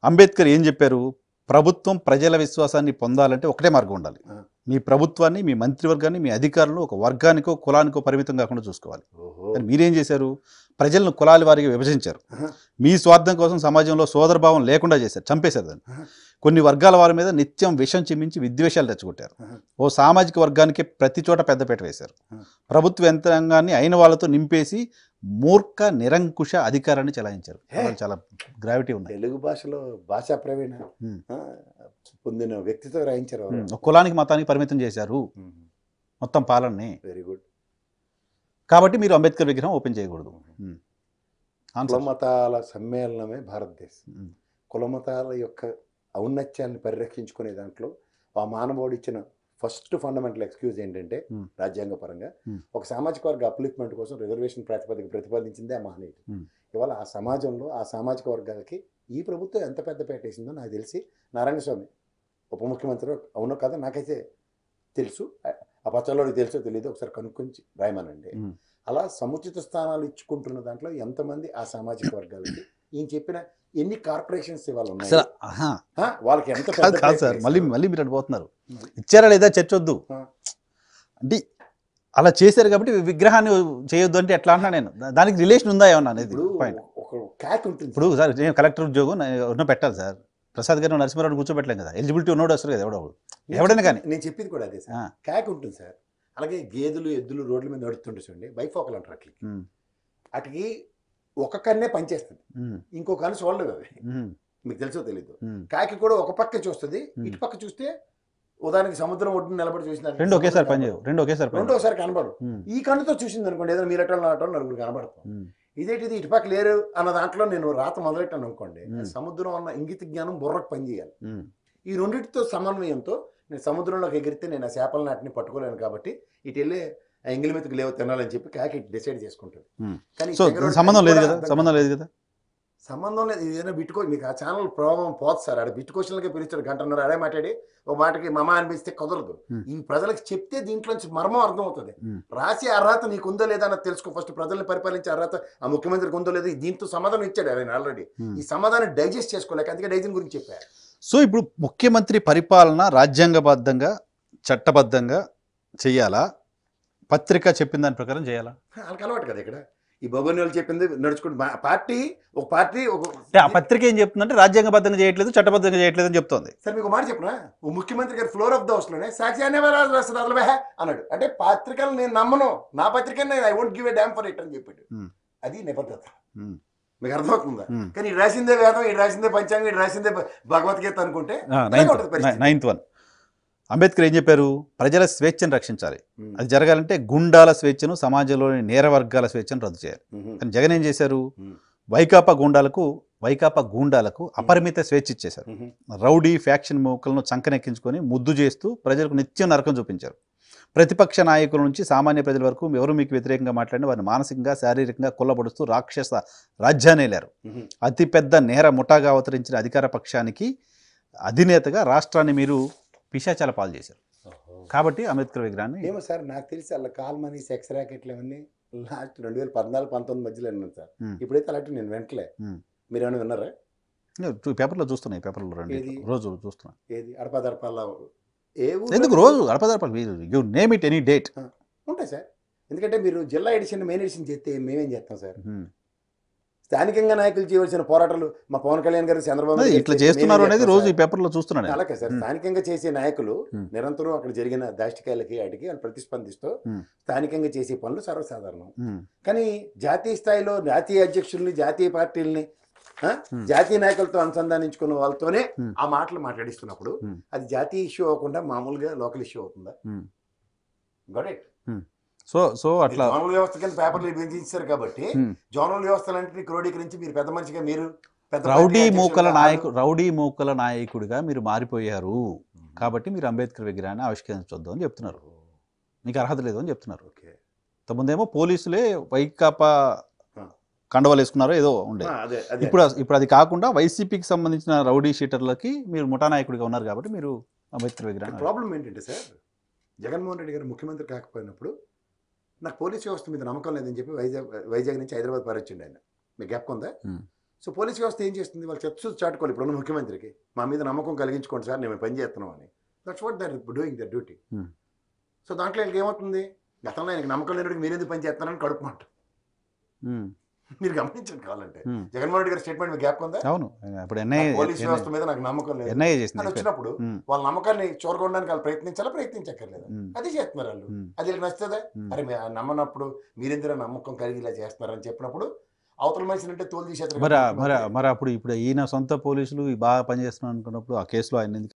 అంబేద్కర్ ఏం చెప్పారు? ప్రభుత్వం ప్రజల విశ్వాసాన్ని పొందాలంటే ఒకటే మార్గం ఉండాలి. మీ ప్రభుత్వాన్ని, మీ మంత్రివర్గాన్ని, మీ అధికారులను ఒక వర్గానికో కులానికో పరిమితం కాకుండా చూసుకోవాలి. కానీ మీరేం చేశారు? ప్రజలను కులాల వారికి విభజించారు. మీ స్వార్థం కోసం సమాజంలో సోదరభావం లేకుండా చేశారు, చంపేశారు దాన్ని. కొన్ని వర్గాల వారి మీద నిత్యం విషం చిమ్మించి విద్వేషాలు తెచ్చుకొట్టారు. ఓ సామాజిక వర్గానికి ప్రతి చోట పెద్దపీట వేశారు. ప్రభుత్వ యంత్రాంగాన్ని అయిన వాళ్ళతో నింపేసి మూర్ఖ నిరంకుశ అధికారాన్ని చెలాయించారు. చాలా గ్రావిటీ ఉంది. తెలుగు భాషలో భాషా ప్రవీణ పొందిన వ్యక్తితో రాయించారు. కులానికి మతానికి పరిమితం చేశారు మొత్తం పాలనని. Very good. కాబట్టి మీరు అంబేద్కర్ విగ్రహం ఓపెన్ చేయకూడదు. కులమతాల సమ్మేళనమే భారతదేశం. కులమతాల యొక్క ఔన్నత్యాన్ని పరిరక్షించుకునే దాంట్లో ఆ మానవుడు ఇచ్చిన ఫస్ట్ ఫండమెంటల్ ఎక్స్క్యూజ్ ఏంటంటే రాజ్యాంగపరంగా ఒక సామాజిక వర్గ అప్లిఫ్ట్మెంట్ కోసం రిజర్వేషన్ ప్రాతిపదిక ప్రతిపాదించిందే ఆ మహనీయుడు. ఇవాళ ఆ సమాజంలో ఆ సామాజిక వర్గాలకి ఈ ప్రభుత్వం ఎంత పెద్ద పేటేసిందో నాకు తెలిసి నారాయణస్వామి ఉప ముఖ్యమంత్రి అవునో కదా నాకైతే తెలుసు, ఆ పచ్చళ్ళకి తెలుసో తెలియదు, ఒకసారి కనుక్కొని రాయమనండి. అలా సముచిత స్థానాలు ఇచ్చుకుంటున్న దాంట్లో ఎంతమంది ఆ సామాజిక వర్గాలకి ఈయన చెప్పిన ఎన్ని కార్పొరేషన్స్ ఇవాళ ఉన్నాయి, వాళ్ళకి ఎంత కాదు సార్. మళ్ళీ మీరు అడిపోతున్నారు, ఇచ్చారా లేదా చర్చ వద్దు అంటే అలా చేశారు కాబట్టి విగ్రహాన్ని చేయొద్దు అంటే ఎట్లా అంటున్నా నేను? దానికి రిలేషన్ ఉందా ఏమన్నా అనేది ఉంటుంది. ఇప్పుడు సార్ నేను కలెక్టర్ ఉద్యోగం ఉన్న పెట్టాలి సార్. ప్రసాద్ గారు నరసింహారావు కూర్చోబెట్టలేం కదా, ఎలిజిబిలిటీ ఉన్నోడు వస్తారు కదా ఎవడైనా కానీ. నేను చెప్పింది కూడా అదే సార్, క్యాక్ ఉంటుంది సార్. అలాగే గేదెలు ఎద్దులు రోడ్ల మీద నడుస్తుంటే చూడండి, బైఫోకల్ అంటారు అట్లకి. అటుకి ఒక కన్నే పనిచేస్తుంది, ఇంకో కన్ను చూడలేదు. అది మీకు తెలుసో తెలీదు. కాకి కూడా ఒక పక్క చూస్తుంది, ఇటు పక్క చూస్తే ఉదాహరణకి సముద్రం ఒడ్డున నిలబడి చూసిన రెండు ఒకేసారి కనబడు. ఈ కన్నుతో చూసింది అనుకోండి, ఏదో మీరు అట్లా నాటో నలుగురు కనబడతాం. ఇదేంటిది ఇటుపక్క లేరు అన్న దాంట్లో నేను రాత మొదలెట్టాను అనుకోండి, సముద్రం అన్న ఇంగిత జ్ఞానం బుర్రకు పనిచేయాలి. ఈ రెండింటితో సమన్వయంతో నేను సముద్రంలోకి ఎగిరితే నేను ఆ చేపల నాటిని పట్టుకోలేను కాబట్టి ఇటు వెళ్ళి ఎంగిలి మెతుకు లేవు తినాలని చెప్పి కాకి డిసైడ్ చేసుకుంటుంది. కానీ సంబంధం లేదు కదా, సంబంధం లేదు. ఏదైనా బిట్టుకో మీకు ఆ ఛానల్ ప్రభావం పోదు సార్. ఆడ బిట్టు క్వశ్చన్లకే పిలుస్తాడు, గంటన్నర అడే మాట్లాడి ఒక మాటకి మమ అనిపిస్తే కుదరదు. ఈ ప్రజలకు చెప్తే దీంట్లోంచి మర్మం అర్థం అవుతుంది. రాసి అర్హత నీకు ఉందో లేదా అన్నది తెలుసుకో ఫస్ట్. ప్రజల్ని పరిపాలించే అర్హత ఆ ముఖ్యమంత్రికి ఉందో లేదా, దీంతో సమాధానం ఇచ్చాడు ఆయన ఆల్రెడీ. ఈ సమాధానం డైజెస్ట్ చేసుకోలేక అందుకే డైజన్ గురించి చెప్పారు. సో ఇప్పుడు ముఖ్యమంత్రి పరిపాలన రాజ్యాంగబద్ధంగా చట్టబద్ధంగా చెయ్యాలా, పత్రిక చెప్పిన దాని ప్రకారం చేయాలా? వాళ్ళకి అలవాటు కదా ఇక్కడ. ఈ భగవన్ వాళ్ళు చెప్పింది నడుచుకుంటు పార్టీ ఆ పత్రిక ఏం చెప్తుందంటే రాజ్యాంగబద్ధంగా చేయట్లేదు, చట్టబద్ధంగా చేయట్లేదు అని చెప్తోంది. సరే మీకు మాట చెప్పనా, ఓ ముఖ్యమంత్రి గారు ఫ్లోర్ ఆఫ్ ద హౌస్ లోనే సాక్షి అన్నాడు. అంటే పత్రికలు నేను నమ్మను, నా పత్రిక I won't give a damn for it అని చెప్పాడు. అది నిబద్ధత. మీకు అర్థమవుతుందా? కానీ ఇది రాసిందే వేదం, ఇది రాసిందే పంచాంగం, ఇది రాసిందే భగవద్గీత అనుకుంటే 9th 1 అంబేద్కర్ ఏం చెప్పారు? ప్రజల స్వేచ్ఛను రక్షించాలి. అది జరగాలంటే గుండాల స్వేచ్ఛను, సమాజంలోని నేర వర్గాల స్వేచ్ఛను రద్దు చేయాలి. కానీ జగన్ ఏం చేశారు? వైకాపా గూండాలకు అపరిమిత స్వేచ్ఛ ఇచ్చేశారు. రౌడీ ఫ్యాక్షన్ మూకలను చంకనెక్కించుకొని ముద్దు చేస్తూ ప్రజలకు నిత్యం నరకం చూపించారు. ప్రతిపక్ష నాయకుల నుంచి సామాన్య ప్రజల వరకు ఎవరు మీకు వ్యతిరేకంగా మాట్లాడిన వారిని మానసికంగా శారీరకంగా కొల్లబడుస్తూ రాక్షస రాజ్యాన్ని ఏలారు. అతిపెద్ద నేర ముఠాగా అవతరించిన అధికార పక్షానికి అధినేతగా రాష్ట్రాన్ని మీరు పిశాచాల పాలు చేశారు. కాబట్టి అంబేద్కర్ విగ్రహాన్ని ఏమో సార్ నాకు తెలిసి అలా కాల్ మనీ సెక్స్ ర్యాకెట్లు అవన్నీ లాస్ట్ 2014-19 మధ్యలో విన్నాను సార్. ఇప్పుడైతే అలాంటి నేను వెంటలే. మీరు ఏమైనా విన్నారా? పేపర్లో చూస్తున్నాయి, పేపర్లో రోజు చూస్తున్నా. ఏది అడపదడపాల ఎందుకు రోజు అడపదడపాలి? You name it any date ఉంటాయి సార్. ఎందుకంటే మీరు జిల్లా ఎడిషన్ మెయిన్ ఎడిషన్ చేస్తే మేమేం చేస్తాం సార్? స్థానికంగా నాయకులు చేయవలసిన పోరాటాలు మా పవన్ కళ్యాణ్ గారు, చంద్రబాబు ఇట్లా చేస్తున్నారు అనేది రోజు ఈ పేపర్లో చూస్తున్నాను. అలాగే సార్, స్థానికంగా చేసే నాయకులు నిరంతరం అక్కడ జరిగిన దాష్టికాయలకి వాటికి వాళ్ళు ప్రతిస్పందిస్తూ స్థానికంగా చేసే పనులు సర్వసాధారణం. కానీ జాతీయ స్థాయిలో జాతీయ అధ్యక్షుల్ని, జాతీయ పార్టీలని, జాతీయ నాయకులతో అనుసంధానించుకున్న వాళ్ళతోనే ఆ మాటలు మాట్లాడిస్తున్నప్పుడు అది జాతీయ ఇష్యూ అవ్వకుండా మామూలుగా లోకల్ ఇష్యూ అవుతుందా? Got it. సో అట్లా జోనల్ వ్యవస్థ కింద పేపర్లు విభజించారు కాబట్టి జోనల్ వ్యవస్థలన్నింటినీ క్రోడీకరించి మీరు పెద్ద మనిషిగా, మీరు రౌడీ మూకల నాయకుడిగా మీరు మారిపోయారు. కాబట్టి మీరు అంబేద్కర్ విగ్రహాన్ని ఆవిష్కరించొద్దు అని చెప్తున్నారు. మీకు అర్హత లేదు అని చెప్తున్నారు. ఇంతకుముందేమో పోలీసులే వైకాపా కండవాలు వేసుకున్నారో ఏదో ఉండే. ఇప్పుడు అది కాకుండా వైసీపీకి సంబంధించిన రౌడీ షీటర్లకి మీరు ముఠా నాయకుడిగా ఉన్నారు కాబట్టి మీరు అంబేద్కర్ విగ్రహం. ప్రాబ్లం ఏంటంటే సార్, జగన్మోహన్ రెడ్డి గారు ముఖ్యమంత్రి కాకపోయినప్పుడు నాకు పోలీస్ వ్యవస్థ మీద నమ్మకం లేదని చెప్పి వైజాగ్ నుంచి హైదరాబాద్ పారొచ్చిండు ఆయన. మీకు జ్ఞాపకం ఉందా? సో పోలీస్ వ్యవస్థ ఏం చేస్తుంది, వాళ్ళు చెప్తూ చాటుకోవాలి ఇప్పుడున్న ముఖ్యమంత్రికి, మా మీద నమ్మకం కలిగించుకోండి సార్, నేను పని చేస్తున్నాం అని. That's what they're doing their duty. So దాంట్లో ఆయనకి ఏమవుతుంది, గతంలో ఆయనకి నమ్మకం లేనివాడికి మీరు ఎందుకు పని చేస్తున్నారని కడుపుమాట. మీరు గమనించండి కావాలంటే జగన్మోహన్ రెడ్డి గారి స్టేట్మెంట్ మీకు గ్యాప్ ఉందా? అవును, ఇప్పుడు ఎన్ఐఏ పోలీస్ వ్యవస్థ మీద నాకు నమ్మకం లేదు ఎన్ఐఏ అని చేసింది. వచ్చినప్పుడు వాళ్ళ నమ్మకాన్ని చూరగొనడానికి వాళ్ళు ప్రయత్నించక్కర్లేదు, అది చేస్తున్నారు వాళ్ళు. అది వీళ్ళకి నచ్చుతుందా? అరే నమ్మనప్పుడు మీరెందుకు నమ్మకం కలిగి ఇలా చేస్తున్నారని చెప్పినప్పుడు అవతల మనిషిని అంటే తోలు తీసేస్తారు. మరి అప్పుడు ఇప్పుడు ఈయన సొంత పోలీసులు బాగా పనిచేస్తున్నారు అనుకున్నప్పుడు ఆ కేసులో ఆయన